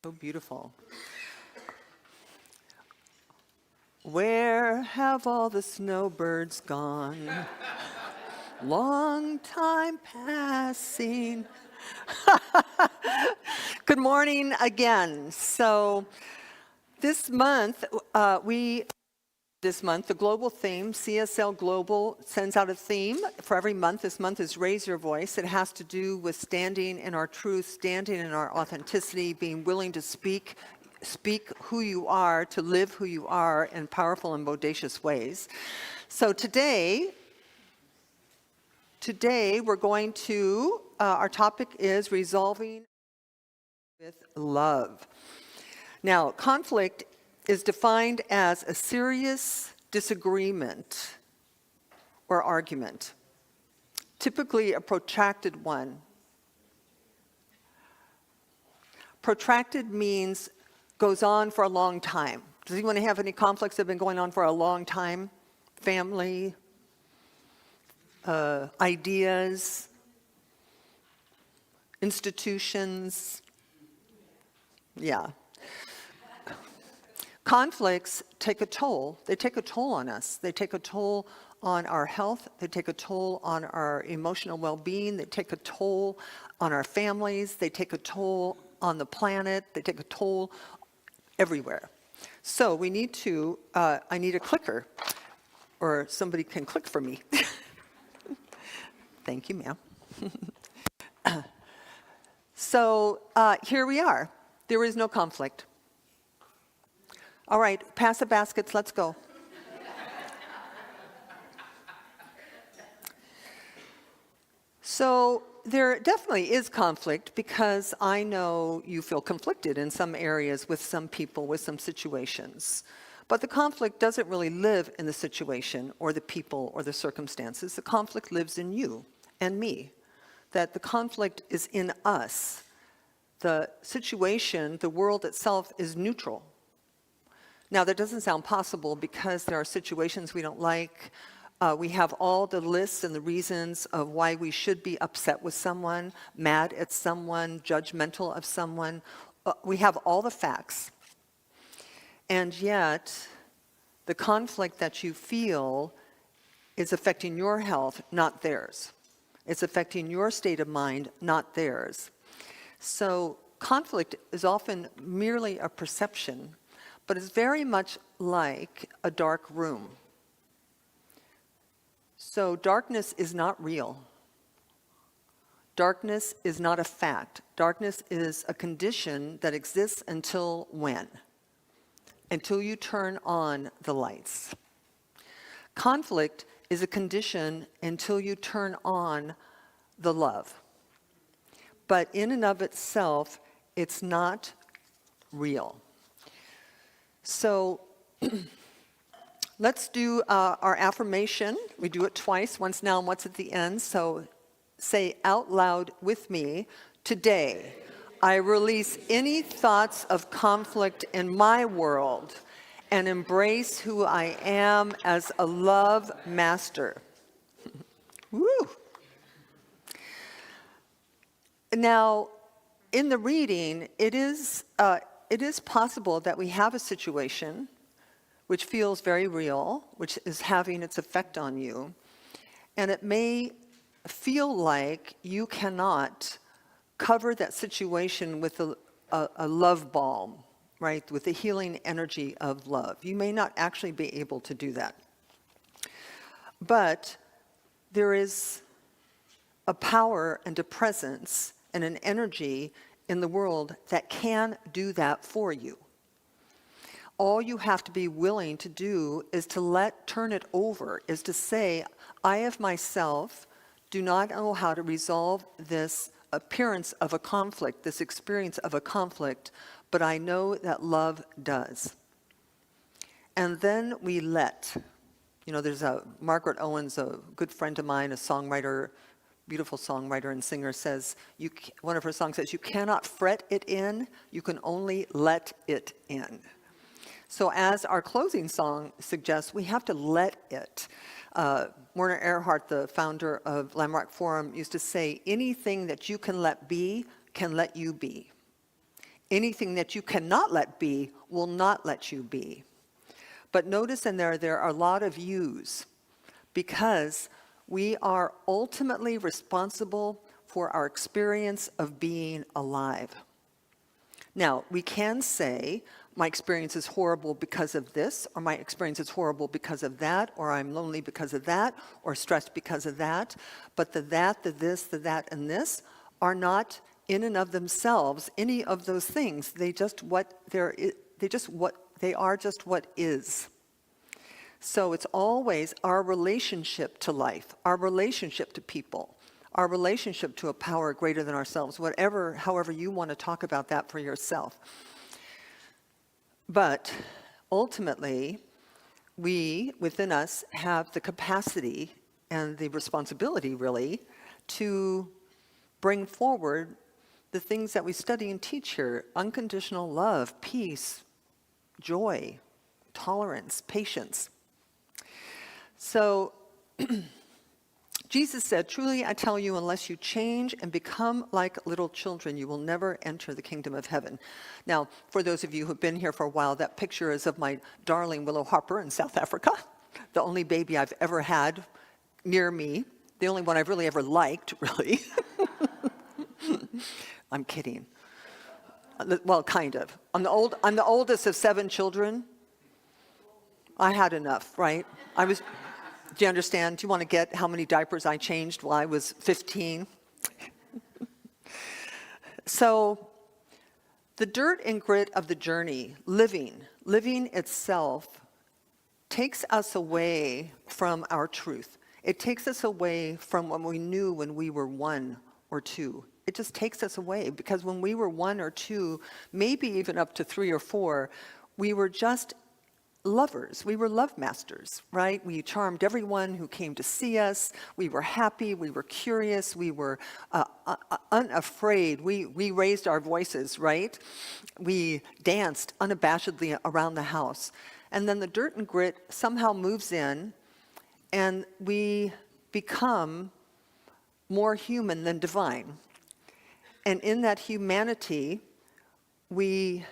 So beautiful. Where have all the snowbirds gone? Long time passing. Good morning again. So this month, the global theme, CSL Global sends out a theme for every month. This month is Raise Your Voice. It has to do with standing in our truth, standing in our authenticity, being willing to speak who you are, to live who you are in powerful and bodacious ways. So today we're going to, our topic is resolving with love. Now, conflict is defined as a serious disagreement or argument, typically a protracted one. Protracted means goes on for a long time. Does anyone have any conflicts that have been going on for a long time? Family, ideas, institutions? Yeah. Conflicts take a toll. They take a toll on us. They take a toll on our health. They take a toll on our emotional well-being. They take a toll on our families. They take a toll on the planet. They take a toll everywhere. So we need to, I need a clicker, or somebody can click for me. Thank you, ma'am. So here we are. There is no conflict. All right, pass the baskets, let's go. So there definitely is conflict because I know you feel conflicted in some areas with some people, with some situations. But the conflict doesn't really live in the situation or the people or the circumstances. The conflict lives in you and me. That the conflict is in us. The situation, the world itself is neutral. Now, that doesn't sound possible because there are situations we don't like. We have all the lists and the reasons of why we should be upset with someone, mad at someone, judgmental of someone. We have all the facts. And yet, the conflict that you feel is affecting your health, not theirs. It's affecting your state of mind, not theirs. So conflict is often merely a perception, but it's very much like a dark room. So darkness is not real. Darkness is not a fact. Darkness is a condition that exists until when? Until you turn on the lights. Conflict is a condition until you turn on the love. But in and of itself, it's not real. So let's do our affirmation. We do it twice, once now and once at the end. So say out loud with me, today I release any thoughts of conflict in my world and embrace who I am as a love master. Woo! Now, in the reading, it is possible that we have a situation which feels very real, which is having its effect on you, and it may feel like you cannot cover that situation with a love balm, right, with the healing energy of love. You may not actually be able to do that. But there is a power and a presence and an energy in the world that can do that for you. All you have to be willing to do is to turn it over, is to say, I of myself do not know how to resolve this appearance of a conflict, this experience of a conflict, but I know that love does. And then we let. There's Margaret Owens, a good friend of mine, a songwriter, beautiful songwriter and singer, says, one of her songs says, you cannot fret it in, you can only let it in. So as our closing song suggests, we have to let it. Werner Erhard, the founder of Landmark Forum, used to say, anything that you can let be can let you be. Anything that you cannot let be will not let you be. But notice in there are a lot of yous, because we are ultimately responsible for our experience of being alive. Now, we can say, my experience is horrible because of this, or my experience is horrible because of that, or I'm lonely because of that, or stressed because of that. But the that, the this, the that, and this are not in and of themselves any of those things. They are just what is. So it's always our relationship to life, our relationship to people, our relationship to a power greater than ourselves, however you want to talk about that for yourself. But ultimately, we, within us, have the capacity and the responsibility, really, to bring forward the things that we study and teach here: unconditional love, peace, joy, tolerance, patience. So Jesus said, "Truly I tell you, unless you change and become like little children, you will never enter the kingdom of heaven." Now, for those of you who've been here for a while, that picture is of my darling Willow Harper in South Africa, the only baby I've ever had near me, the only one I've really ever liked, really. I'm kidding. Well, kind of. I'm the oldest of 7 children. I had enough, right? Do you understand? Do you want to get how many diapers I changed while I was 15? So the dirt and grit of the journey, living itself, takes us away from our truth. It takes us away from what we knew when we were 1 or 2. It just takes us away, because when we were 1 or 2, maybe even up to 3 or 4, we were just lovers. We were love masters, right? We charmed everyone who came to see us. We were happy. We were curious. We were unafraid. We raised our voices, right? We danced unabashedly around the house. And then the dirt and grit somehow moves in, and we become more human than divine. And in that humanity, we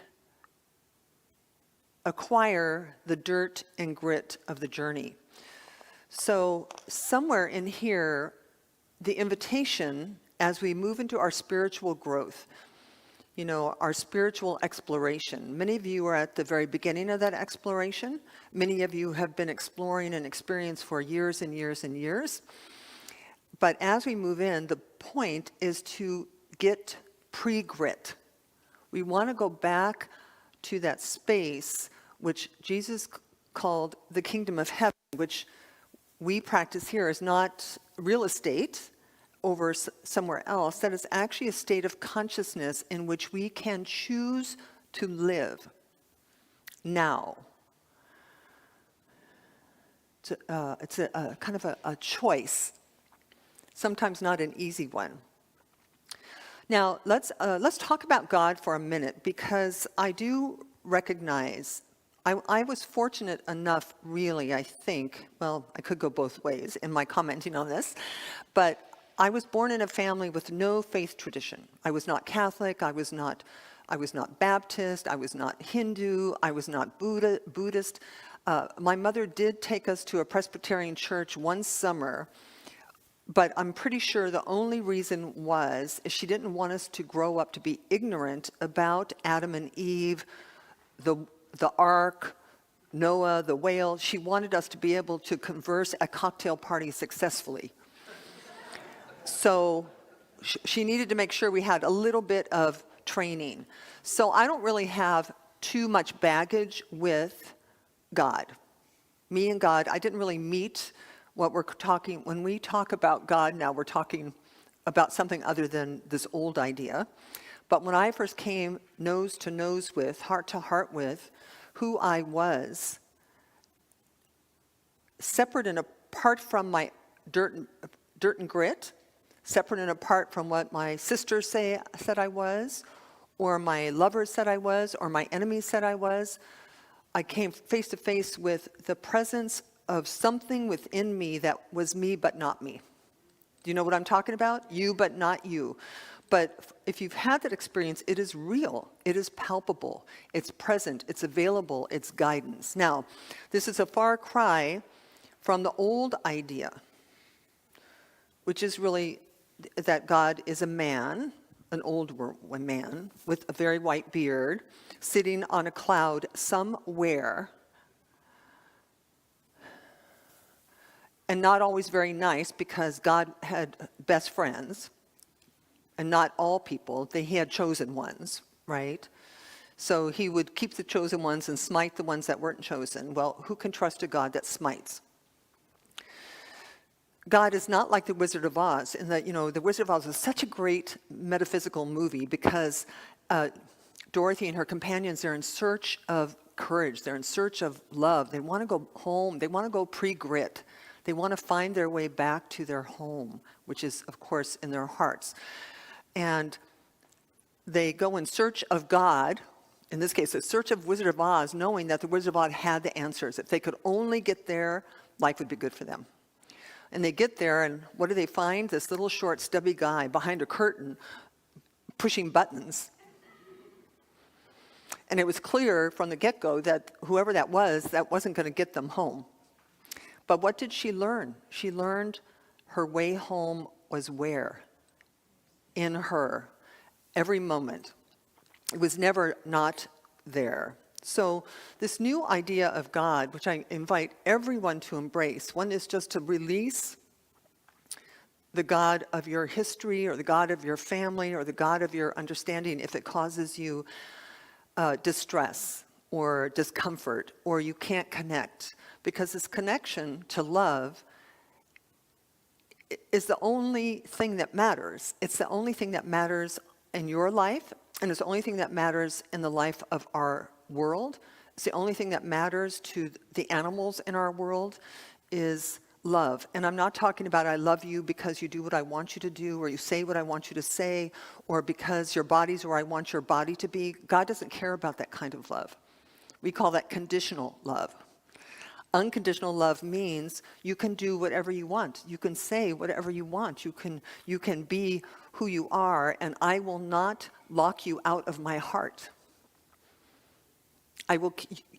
acquire the dirt and grit of the journey. So somewhere in here, the invitation as we move into our spiritual growth, our spiritual exploration. Many of you are at the very beginning of that exploration. Many of you have been exploring and experiencing for years and years and years. But as we move in, the point is to get pre-grit. We want to go back to that space which Jesus called the kingdom of heaven, which we practice here is not real estate over somewhere else. That is actually a state of consciousness in which we can choose to live now. It's a kind of a choice, sometimes not an easy one. Now, let's talk about God for a minute, because I do recognize I was fortunate enough, really, I think, well, I could go both ways in my commenting on this, but I was born in a family with no faith tradition. I was not Catholic, I was not Baptist, I was not Hindu, I was not Buddhist. My mother did take us to a Presbyterian church one summer, but I'm pretty sure the only reason is she didn't want us to grow up to be ignorant about Adam and Eve, the ark, Noah, the whale. She wanted us to be able to converse at cocktail parties successfully. So she needed to make sure we had a little bit of training. So I don't really have too much baggage with God. Me and God, I didn't really meet what we're talking, when we talk about God now, we're talking about something other than this old idea. But when I first came nose to nose with, heart to heart with, who I was, separate and apart from my dirt and grit, separate and apart from what my sisters said I was, or my lovers said I was, or my enemies said I was, I came face to face with the presence of something within me that was me but not me. Do you know what I'm talking about? You but not you. But if you've had that experience, it is real, it is palpable, it's present, it's available, it's guidance. Now, this is a far cry from the old idea, which is really that God is a man, an old man, with a very white beard, sitting on a cloud somewhere, and not always very nice, because God had best friends, and not all people. He had chosen ones, right? So he would keep the chosen ones and smite the ones that weren't chosen. Well, who can trust a God that smites? God is not like the Wizard of Oz, in that, the Wizard of Oz is such a great metaphysical movie, because Dorothy and her companions, they're in search of courage. They're in search of love. They want to go home. They want to go pre-grit. They want to find their way back to their home, which is, of course, in their hearts. And they go in search of God, in this case, a search of Wizard of Oz, knowing that the Wizard of Oz had the answers. If they could only get there, life would be good for them. And they get there, and what do they find? This little short, stubby guy behind a curtain pushing buttons. And it was clear from the get-go that whoever that wasn't going to get them home. But what did she learn? She learned her way home was where? In her, every moment. It was never not there. So this new idea of God, which I invite everyone to embrace, one is just to release the God of your history, or the God of your family, or the God of your understanding if it causes you distress or discomfort, or you can't connect. Because this connection to love is the only thing that matters. It's the only thing that matters in your life, and it's the only thing that matters in the life of our world. It's the only thing that matters to the animals in our world is love. And I'm not talking about I love you because you do what I want you to do, or you say what I want you to say, or because your body's where I want your body to be. God doesn't care about that kind of love. We call that conditional love. Unconditional love means you can do whatever you want. You can say whatever you want. You can be who you are, and I will not lock you out of my heart.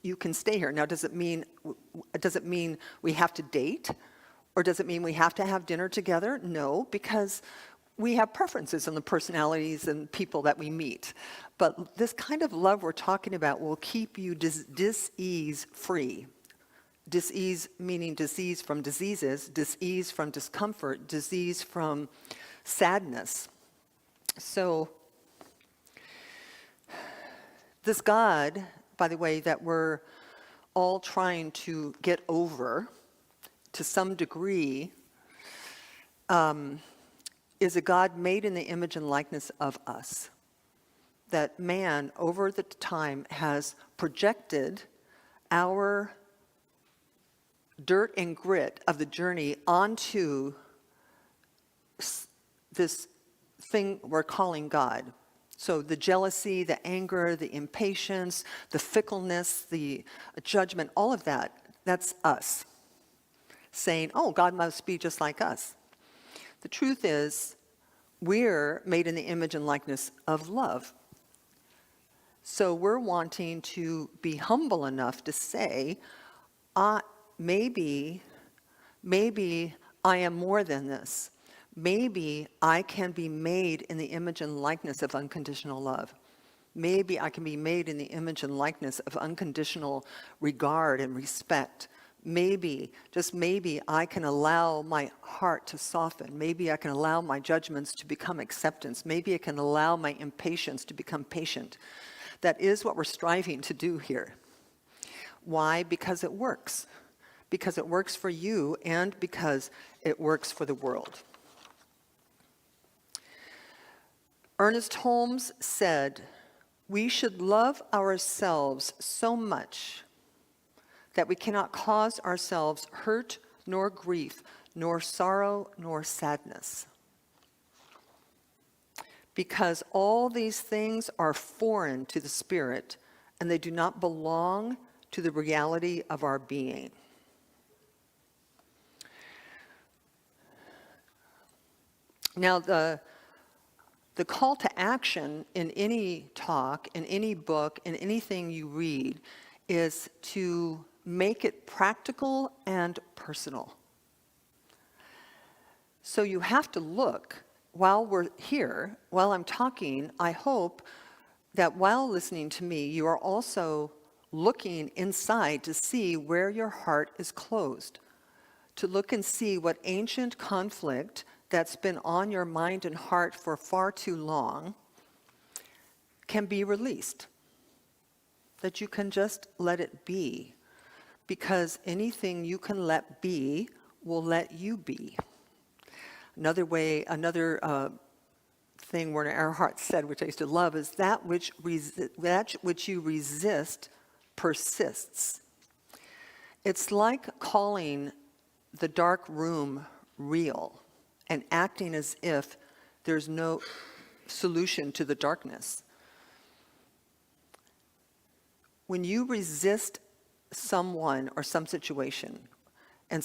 You can stay here. Now, does it mean we have to date? Or does it mean we have to have dinner together? No, because we have preferences in the personalities and people that we meet. But this kind of love we're talking about will keep you dis-ease free. Dis-ease meaning disease from diseases, dis-ease from discomfort, disease from sadness. So this God, by the way, that we're all trying to get over to some degree, is a God made in the image and likeness of us. That man, over the time, has projected our dirt and grit of the journey onto this thing we're calling God. So the jealousy, the anger, the impatience, the fickleness, the judgment, all of that, that's us. Saying, oh, God must be just like us. The truth is, we're made in the image and likeness of love. So we're wanting to be humble enough to say, maybe I am more than this. Maybe I can be made in the image and likeness of unconditional love. Maybe I can be made in the image and likeness of unconditional regard and respect. Maybe, just maybe, I can allow my heart to soften. Maybe I can allow my judgments to become acceptance. Maybe I can allow my impatience to become patient. That is what we're striving to do here. Why? Because it works. Because it works for you, and because it works for the world. Ernest Holmes said, we should love ourselves so much that we cannot cause ourselves hurt, nor grief, nor sorrow, nor sadness. Because all these things are foreign to the spirit, and they do not belong to the reality of our being. Now, the The call to action in any talk, in any book, in anything you read is to make it practical and personal. So you have to look while we're here, while I'm talking. I hope that while listening to me, you are also looking inside to see where your heart is closed, to look and see what ancient conflict that's been on your mind and heart for far too long can be released, that you can just let it be, because anything you can let be will let you be. Another thing Werner Erhard said, which I used to love, is that which you resist persists. It's like calling the dark room real and acting as if there's no solution to the darkness. When you resist someone or some situation, and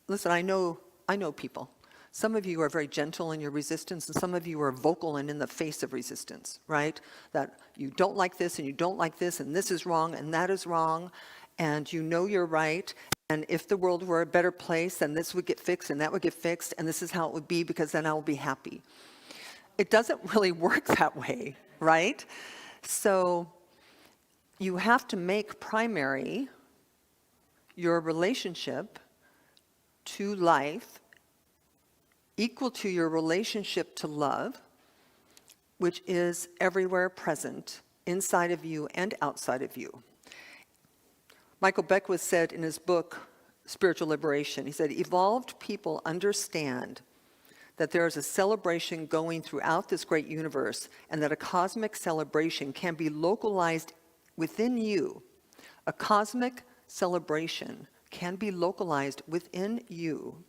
listen, I know people. Some of you are very gentle in your resistance, and some of you are vocal and in the face of resistance, right? That you don't like this, and you don't like this, and this is wrong, and that is wrong, and you know you're right, and if the world were a better place, then this would get fixed, and that would get fixed, and this is how it would be, because then I will be happy. It doesn't really work that way, right? So you have to make primary your relationship to life equal to your relationship to love, which is everywhere present, inside of you and outside of you. Michael Beckwith said in his book, Spiritual Liberation, he said, evolved people understand that there is a celebration going throughout this great universe, and that a cosmic celebration can be localized within you. A cosmic celebration can be localized within you.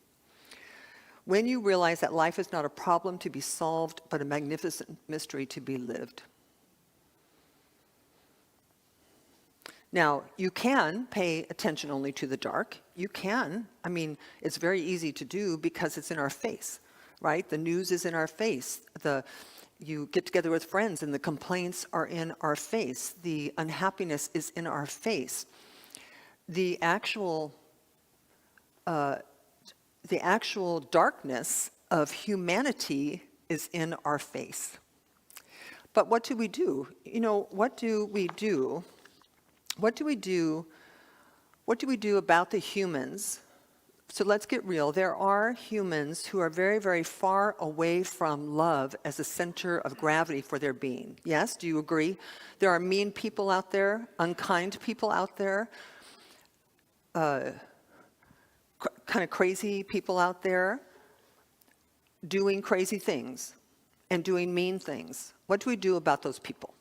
When you realize that life is not a problem to be solved, but a magnificent mystery to be lived. Now, you can pay attention only to the dark. You can. I mean, it's very easy to do because it's in our face, right? The news is in our face. You get together with friends and the complaints are in our face. The unhappiness is in our face. The actual darkness of humanity is in our face. But what do we do? What do we do? What do we do about the humans? So let's get real. There are humans who are very, very far away from love as a center of gravity for their being. Yes, do you agree? There are mean people out there, unkind people out there, kind of crazy people out there doing crazy things and doing mean things. What do we do about those people?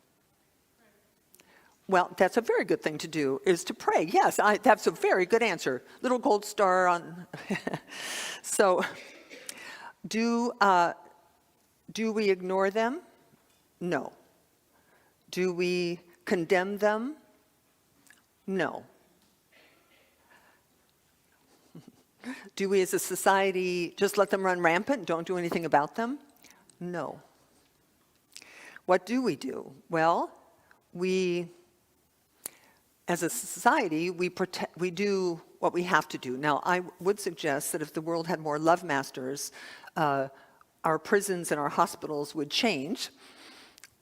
Well, that's a very good thing to do, is to pray. Yes, that's a very good answer. Little gold star on. So, do we ignore them? No. Do we condemn them? No. Do we as a society just let them run rampant, don't do anything about them? No. What do we do? Well, as a society, we do what we have to do. Now, I would suggest that if the world had more love masters, our prisons and our hospitals would change.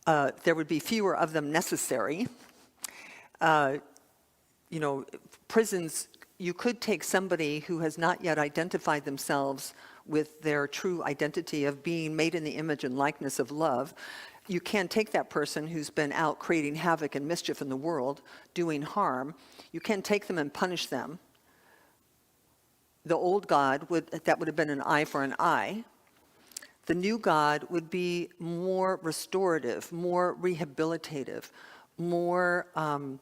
There would be fewer of them necessary. Prisons, you could take somebody who has not yet identified themselves with their true identity of being made in the image and likeness of love. You can't take that person who's been out creating havoc and mischief in the world, doing harm. You can't take them and punish them. The old God that would have been an eye for an eye. The new God would be more restorative, more rehabilitative, more, God,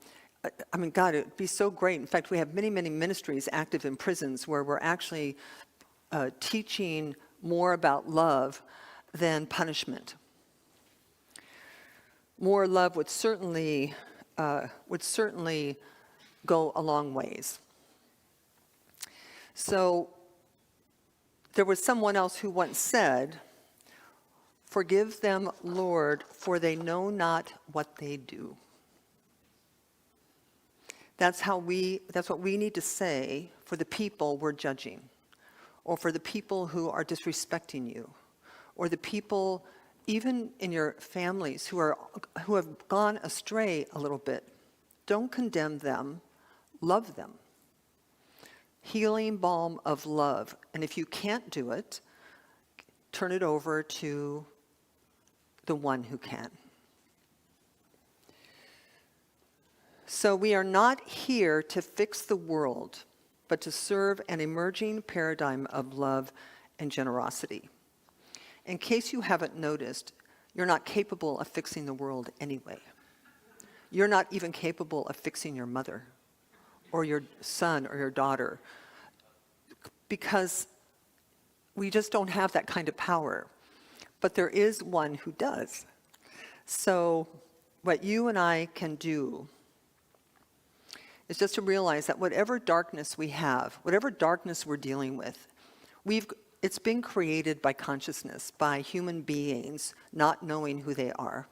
it would be so great. In fact, we have many, many ministries active in prisons where we're actually teaching more about love than punishment. More love would certainly go a long ways. So there was someone else who once said, Forgive them, Lord, for they know not what they do. That's what we need to say for the people we're judging, or for the people who are disrespecting you, or the people even in your families who have gone astray a little bit. Don't condemn them, love them. Healing balm of love. And if you can't do it, turn it over to the one who can. So we are not here to fix the world, but to serve an emerging paradigm of love and generosity. In case you haven't noticed, you're not capable of fixing the world anyway. You're not even capable of fixing your mother or your son or your daughter, because we just don't have that kind of power. But there is one who does. So what you and I can do is just to realize that whatever darkness we have, whatever darkness we're dealing with, it's been created by consciousness, by human beings not knowing who they are.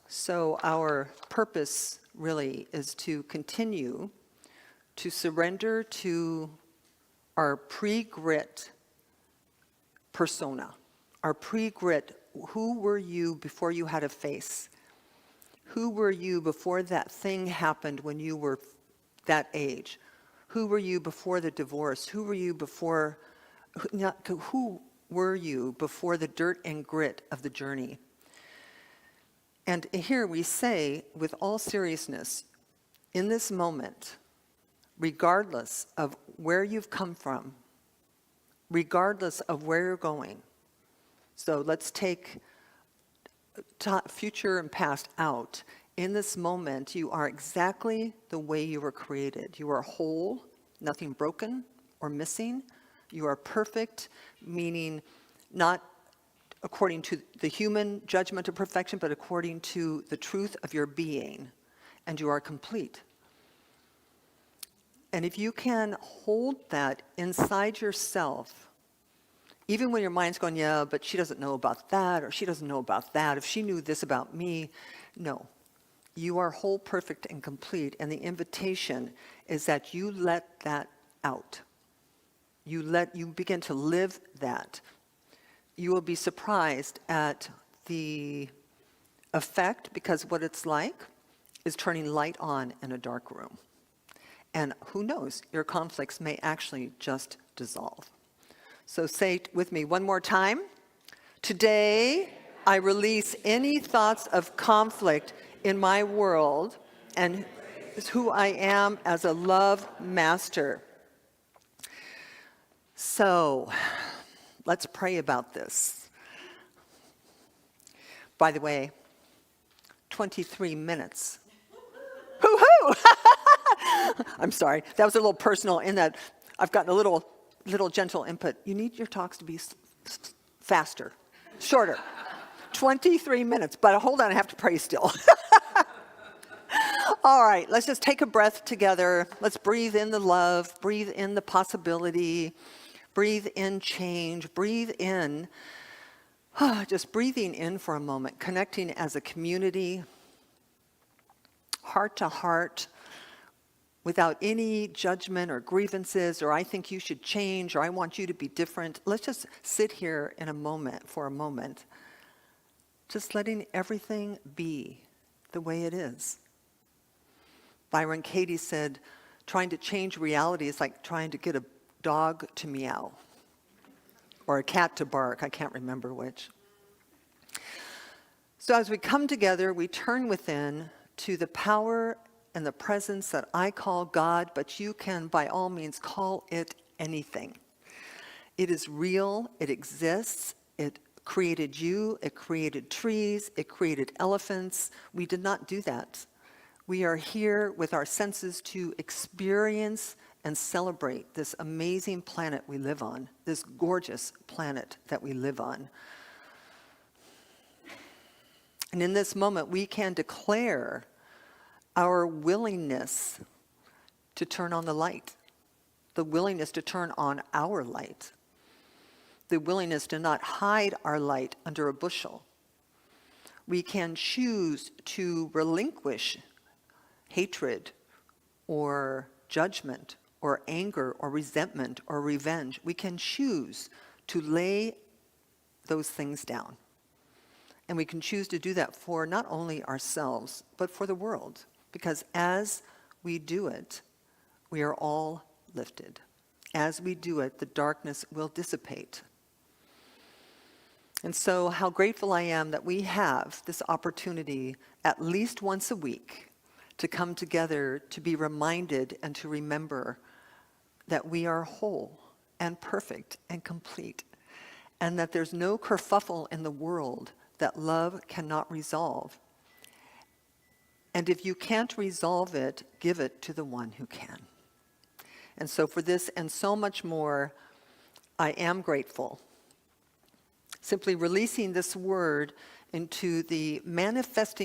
So our purpose really is to continue to surrender to our pre-grit persona, our pre-grit. Who were you before you had a face? Who were you before that thing happened when you were that age? Who were you before the divorce? Who were you before the dirt and grit of the journey? And here we say, with all seriousness, in this moment, regardless of where you've come from, regardless of where you're going. So let's take future and past out. In this moment, you are exactly the way you were created. You are whole, nothing broken or missing. You are perfect, meaning not according to the human judgment of perfection, but according to the truth of your being. And you are complete. And if you can hold that inside yourself, even when your mind's going, yeah, but she doesn't know about that, or she doesn't know about that, if she knew this about me, no. You are whole, perfect, and complete, and the invitation is that you let that out. You begin to live that. You will be surprised at the effect, because what it's like is turning light on in a dark room. And who knows, your conflicts may actually just dissolve. So say with me one more time. Today, I release any thoughts of conflict in my world and who I am as a love master. So let's pray about this. By the way, 23 minutes. Hoo-hoo! I'm sorry. That was a little personal in that I've gotten a little gentle input. You need your talks to be faster, shorter. 23 minutes. But hold on, I have to pray still. All right, let's just take a breath together. Let's breathe in the love, breathe in the possibility, breathe in change, breathe in, just breathing in for a moment, connecting as a community, heart to heart, without any judgment or grievances, or I think you should change, or I want you to be different. Let's just sit here for a moment, just letting everything be the way it is. Byron Katie said, trying to change reality is like trying to get a dog to meow, or a cat to bark. I can't remember which. So as we come together, we turn within to the power and the presence that I call God, but you can by all means call it anything. It is real, it exists, it created you, it created trees, it created elephants. We did not do that. We are here with our senses to experience and celebrate this amazing planet we live on, this gorgeous planet that we live on. And in this moment, we can declare our willingness to turn on the light, the willingness to turn on our light, the willingness to not hide our light under a bushel. We can choose to relinquish hatred or judgment or anger or resentment or revenge. We can choose to lay those things down. And we can choose to do that for not only ourselves, but for the world. Because as we do it, we are all lifted. As we do it, the darkness will dissipate. And so how grateful I am that we have this opportunity at least once a week to come together to be reminded and to remember that we are whole and perfect and complete, and that there's no kerfuffle in the world that love cannot resolve. And if you can't resolve it, give it to the one who can. And so for this and so much more, I am grateful. Simply releasing this word into the manifesting